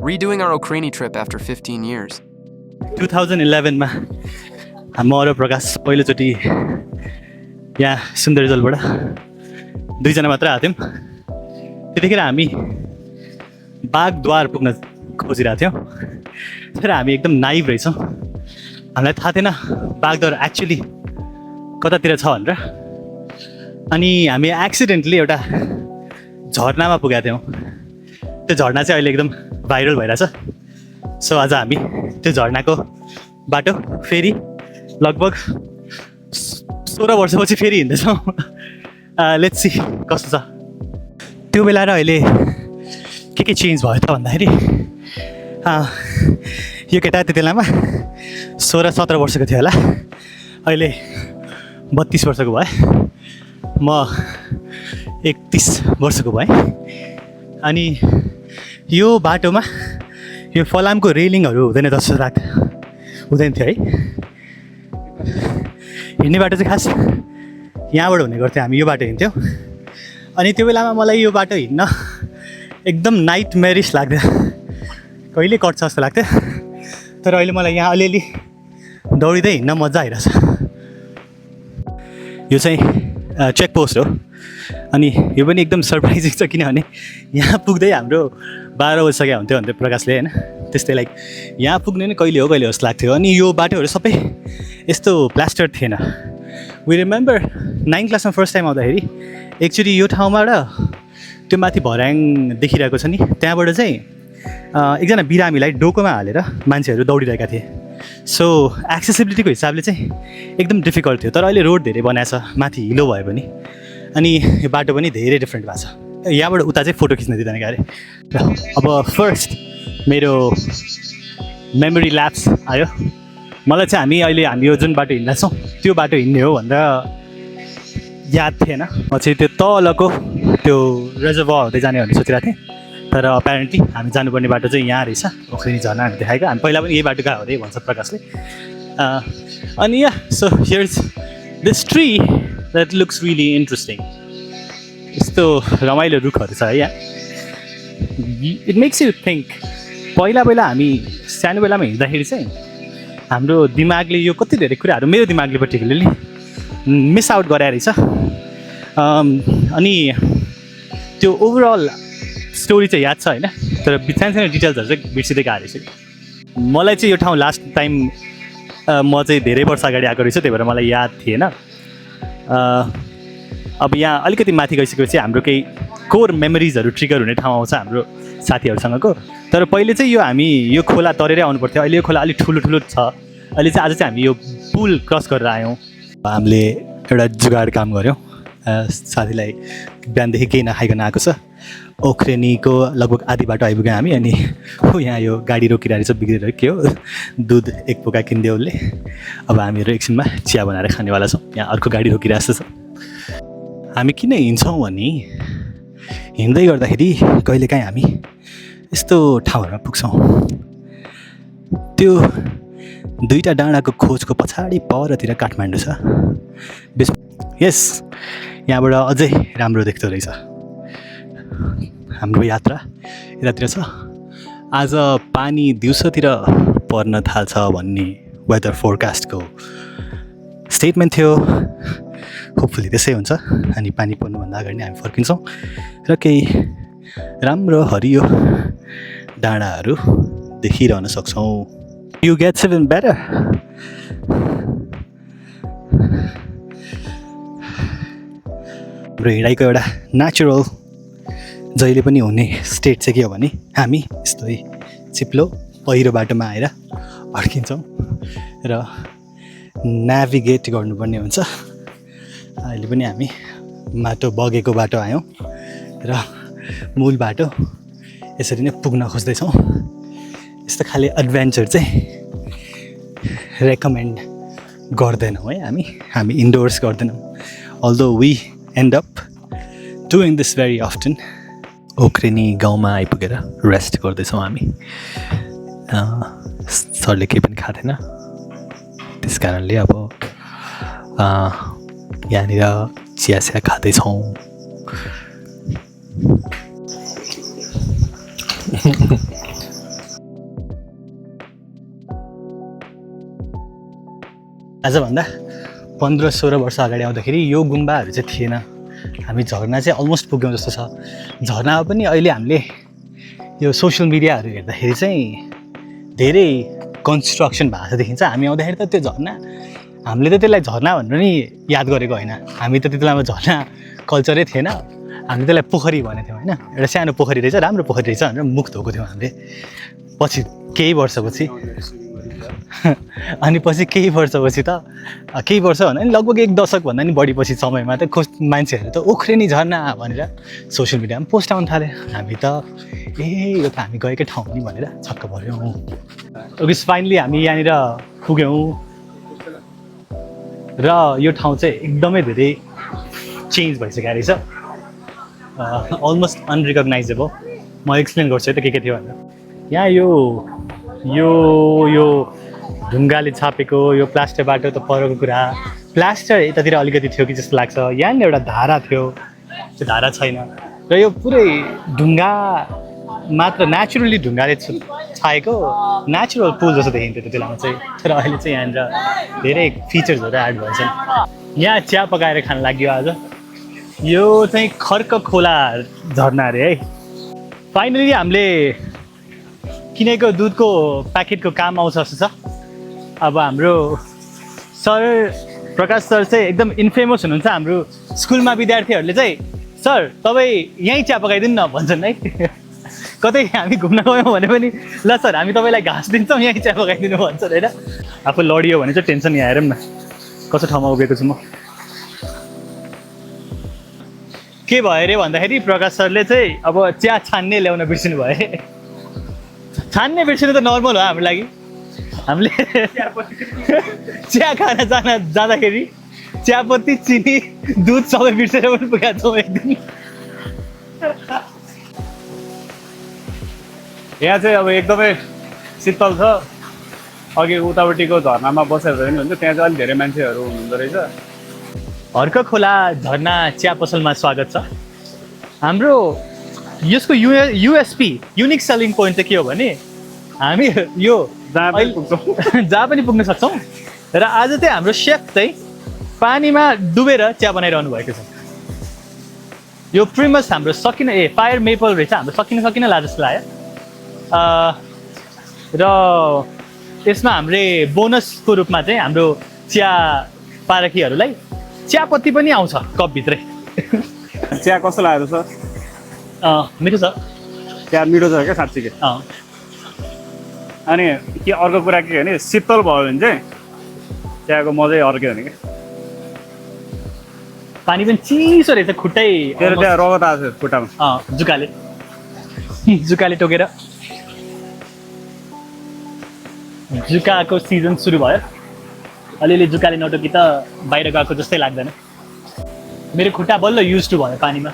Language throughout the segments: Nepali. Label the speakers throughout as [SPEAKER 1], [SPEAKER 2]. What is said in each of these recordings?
[SPEAKER 1] redoing our Ukraine trip after 15 years.
[SPEAKER 2] 2011 मा म र प्रकाश पहिलोचोटि यहाँ सुन्दरजलबाट दुईजना मात्र आएको थियौँ। त्यतिखेर हामी बागद्वार पुग्न खोजिरहेको थियौँ, तर हामी एकदम नाइभ रहेछौँ। हामीलाई थाहा थिएन बागद्वार एक्चुअली कतातिर छ भनेर। अनि हामी एक्सिडेन्टली एउटा झरनामा पुगेका थियौँ। त्यो झरना चाहिँ अहिले एकदम भाइरल भइरहेछ। सो आज हामी त्यो झरनाको बाटो फेरि लगभग 16 वर्षपछि फेरि हिँड्दैछौँ। लेट्स सी कस्तो छ। त्यो बेला र अहिले के चेन्ज भयो त भन्दाखेरि यो केटा त्यति बेलामा 16-17 वर्षको थियो होला, अहिले 32 वर्षको भए, म 31 वर्षको भएँ। अनि यो बाटोमा यो फलामको रेलिङहरू हुँदैन जस्तो हुँदैन थियो है। हिँड्ने बाटो चाहिँ खास यहाँबाट हुने गर्थ्यो, हामी यो बाटो हिँड्थ्यौँ। अनि त्यो बेलामा मलाई यो बाटो हिँड्न एकदम नाइट मेरिस लाग्थ्यो, कहिले कट्छ जस्तो लाग्थ्यो। तर अहिले मलाई यहाँ अलिअलि दौडिँदै हिँड्न मजा आइरहेछ। यो चाहिँ चेक पोस्ट हो। अनि यो पनि एकदम सरप्राइजिङ छ, किनभने यहाँ पुग्दै हाम्रो 12 बजिसक्यो हुन्थ्यो भन्थ्यो प्रकाशले, होइन? त्यस्तै लाइक यहाँ पुग्ने नै कहिले हो जस्तो लाग्थ्यो। अनि यो बाटोहरू सबै यस्तो प्लास्टर थिएन। वी रिमेम्बर 9 क्लासमा फर्स्ट टाइम आउँदाखेरि एकचोटि यो ठाउँबाट त्यो माथि भर्याङ देखिरहेको छ नि, त्यहाँबाट चाहिँ एकजना बिरामीलाई डोकोमा हालेर मान्छेहरू दौडिरहेका थिए। सो एक्सेसिबिलिटीको हिसाबले चाहिँ एकदम डिफिकल्ट थियो। तर अहिले रोड धेरै बनाएको छ, माथि हिलो भयो भने। अनि यो बाटो पनि धेरै डिफ्रेन्ट भएको छ। यहाँबाट उता चाहिँ फोटो खिच्न दिँदैन गाडी। र अब फर्स्ट मेरो मेमोरी ल्याप्स आयो। मलाई चाहिँ हामी यो जुन बाटो हिँड्दैछौँ त्यो बाटो हिँड्ने हो भनेर याद थिएन। म चाहिँ त्यो तलको त्यो रिजर्भर हुँदै जाने भन्ने सोचिरहेको थिएँ। तर अप्यारेन्टली हामी जानुपर्ने बाटो चाहिँ यहाँ रहेछ। ओख्रेनी झरना हामी देखाएको। हामी पहिला पनि यही बाटो गएको अरे भन्छ प्रकाशले। अनि yeah so here's this tree that looks really interesting. यस्तो रमाइलो रुखहरू छ है यहाँ। इट मेक्स यु थिङ्क, पहिला हामी सानो बेलामा हिँड्दाखेरि चाहिँ हाम्रो दिमागले यो कति धेरै कुराहरू, मेरो दिमागले पर्टिकुलरली मिस आउट गराएर रहेछ। अनि त्यो ओभरअल स्टोरी चाहिँ याद छ होइन, तर सानो डिटेल्सहरू चाहिँ बिर्सिँदै गएको रहेछ। मलाई चाहिँ यो ठाउँ लास्ट टाइम म चाहिँ धेरै वर्ष अगाडि आएको रहेछ, त्यही भएर मलाई याद थिएन। अब यहाँ अलिकति माथि गइसकेपछि हाम्रो केही कोर मेमोरिजहरू ट्रिगर हुने ठाउँ आउँछ हाम्रो साथीहरूसँगको। तर पहिले चाहिँ हामी यो खोला तरेरै आउनु पर्थ्यो। अहिले यो खोला अलिक ठुलो छ। अहिले चाहिँ आज चाहिँ हामी यो पुल क्रस गरेर आयौँ। हामीले एउटा जुगाड काम गऱ्यौँ। साथीलाई बिहानदेखि केही नखाइकन आएको छ। ओख्रेनीको लगभग आधी बाटो आइपुग्यौँ हामी। अनि यहाँ यो गाडी रोकिरहेको छ, बिग्रेर के हो, दुध एक पोका किनिदियो उसले। अब हामीहरू एकछिनमा चिया बनाएर खानेवाला छौँ। यहाँ अर्को गाडी रोकिरहेको छ। हामी किन हिँड्छौँ भने हिँड्दै गर्दाखेरि कहिलेकाहीँ हामी यस्तो ठाउँहरूमा पुग्छौँ। त्यो दुईवटा डाँडाको खोजको पछाडि परतिर काठमाडौँ छ। यस, यहाँबाट अझै राम्रो देख्दो रहेछ। हाम्रो यात्रा यतातिर छ। आज पानी दिउँसोतिर पर्न थाल्छ भन्ने वेदर फोरकास्टको स्टेटमेन्ट थियो। होपफुली त्यसै हुन्छ। अनि पानी पर्नुभन्दा अगाडि नै हामी फर्किन्छौँ र केही राम्रो हरियो डाँडाहरू देखिरहन सक्छौँ। You gets even better. हाम्रो हिँडाइको एउटा नेचुरल जहिले पनि हुने स्टेट चाहिँ के हो भने हामी यस्तै चिप्लो पहिरो बाटोमा आएर अड्किन्छौँ र नेभिगेट गर्नुपर्ने हुन्छ। अहिले पनि हामी बगेको बाटो आयौँ र मूल बाटो यसरी नै पुग्न खोज्दैछौँ। यस्तो खाले एडभेन्चर चाहिँ रेकमेन्ड गर्दैनौँ है हामी इन्डोर्स गर्दैनौँ। Although we end up doing this very often. ओख्रेनी गाउँमा आइपुगेर रेस्ट गर्दैछौँ हामी। सरले केही पनि खाएको थिएन, त्यस कारणले अब यहाँनिर चिया खाँदैछौँ। आजभन्दा 15-16 वर्ष अगाडि आउँदाखेरि यो गुम्बाहरू चाहिँ थिएन। हामी झरना चाहिँ अलमोस्ट पुग्यौँ जस्तो छ। झरनामा पनि अहिले हामीले यो सोसियल मिडियाहरू हेर्दाखेरि चाहिँ धेरै कन्स्ट्रक्सन भएको छ देखिन्छ। हामी आउँदाखेरि त त्यो झरना हामीले त त्यसलाई झरना भनेर नि याद गरेको होइन। हामी त त्यति बेलामा झरना कल्चरै थिएन। हामीले त्यसलाई पोखरी भनेको थियौँ होइन। एउटा सानो पोखरी रहेछ, राम्रो पोखरी रहेछ भनेर मुख धोएको थियौँ हामीले। पछि केही वर्षपछि अनि पछि केही वर्षपछि त केही वर्ष भन्दा नि लगभग 1 दशकभन्दा नि बढी पछि समयमा त मान्छेहरू त उख्रेनी झरना भनेर सोसियल मिडियामा पोस्ट आउनु थाल्यो। हामी त यो त हामी गएकै ठाउँ नि भनेर छक्क पऱ्यौँ। ओके, फाइनली हामी यहाँनिर पुग्यौँ र यो ठाउँ चाहिँ एकदमै धेरै चेन्ज भइसकेको रहेछ। Almost unrecognisable. म एक्सप्लेन गर्छु है त के थियो भनेर। यहाँ यो ढुङ्गाले छापेको यो प्लास्टर बाटो त परको कुरा। प्लास्टर यतातिर अलिकति थियो कि जस्तो लाग्छ। यहाँनिर एउटा धारा थियो, त्यो धारा छैन र यो पुरै ढुङ्गा मात्र नेचुरली ढुङ्गाले छाएको नेचुरल पुल जस्तो देखिन्थ्यो त्यो बेलामा चाहिँ। तर अहिले चाहिँ यहाँनिर धेरै फिचर्सहरू एड भन्छन्। यहाँ चिया पकाएर खान लाग्यो आज। यो चाहिँ खर्क खोला झरना अरे है। फाइनली हामीले किनेको दुधको प्याकेटको काम आउँछ जस्तो छ। अब हाम्रो सर प्रकाश सर चाहिँ एकदम इन्फेमस हुनुहुन्छ। हाम्रो स्कुलमा विद्यार्थीहरूले चाहिँ सर तपाईँ यहीँ चिया पकाइदिनु न भन्छन् है। कतै हामी घुम्न गयौँ भने पनि ल सर हामी तपाईँलाई घाँस दिन्छौँ यहीँ चिया पकाइदिनु भन्छन् होइन। आफू लडियो भने चाहिँ टेन्सन यहाँ हेरौँ न कस्तो ठाउँमा उभिएको छु म। के भयो अरे भन्दाखेरि प्रकाश सरले चाहिँ अब चिया छान्ने ल्याउन बिर्सिनु भयो। छान्ने बिर्सिनु त नर्मल हो हाम्रो लागि। हामीले चिया खान जाँदाखेरि चियापत्ती चिनी दुध सबै बिर्सेर पनि पुगेका छौँ एक दिन।
[SPEAKER 3] यहाँ चाहिँ अब एकदमै शीतल छ। अघि उतापट्टिको झरनामा बसेर पनि हुन्छ, त्यहाँ चाहिँ अलिक धेरै मान्छेहरू हुनुहुँदो रहेछ।
[SPEAKER 2] हर्क खोला झरना चिया पसलमा स्वागत छ। हाम्रो यसको युएसपी युनिक सेलिङ पोइन्ट चाहिँ के हो भने हामी यो जहाँ पनि पुग्न सक्छौँ। र आज चाहिँ हाम्रो सेफ चाहिँ पानीमा डुबेर चिया बनाइरहनु भएको छ। यो प्रिमस हाम्रो फायर मेपल रहेछ। हाम्रो सकिन ला जस्तो लाग्यो। र यसमा हामीले बोनसको रूपमा चाहिँ हाम्रो चिया पारखीहरूलाई चियापत्ती पनि आउँछ कपभित्रै।
[SPEAKER 3] चिया कस्तो लाग्यो सर?
[SPEAKER 2] मिठो छ।
[SPEAKER 3] चिया मिठो छ क्या साँच्चीकै। अनि के अर्को कुरा के भने शीतल भयो भने चाहिँ चियाको मजै अर्कै हो नि क्या।
[SPEAKER 2] पानी पनि चिसो रहेछ। खुट्टै
[SPEAKER 3] तेरो त्यहाँ रगत आएको छ खुट्टामा। जुकाले टोकेर जुकाको सिजन सुरु भयो। अलिअलि जुकाले नटोकी त बाहिर गएको जस्तै लाग्दैन। मेरो खुट्टा बल्ल युज टु भयो पानीमा।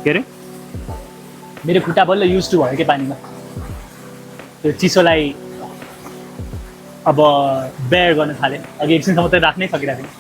[SPEAKER 3] के अरे?
[SPEAKER 2] मेरो खुट्टा बल्ल युज टु भयो कि पानीमा। त्यो चिसोलाई अब बेयर गर्न थालेँ। अघि एकछिनसम्म त राख्नै सकिरहेको थिएँ।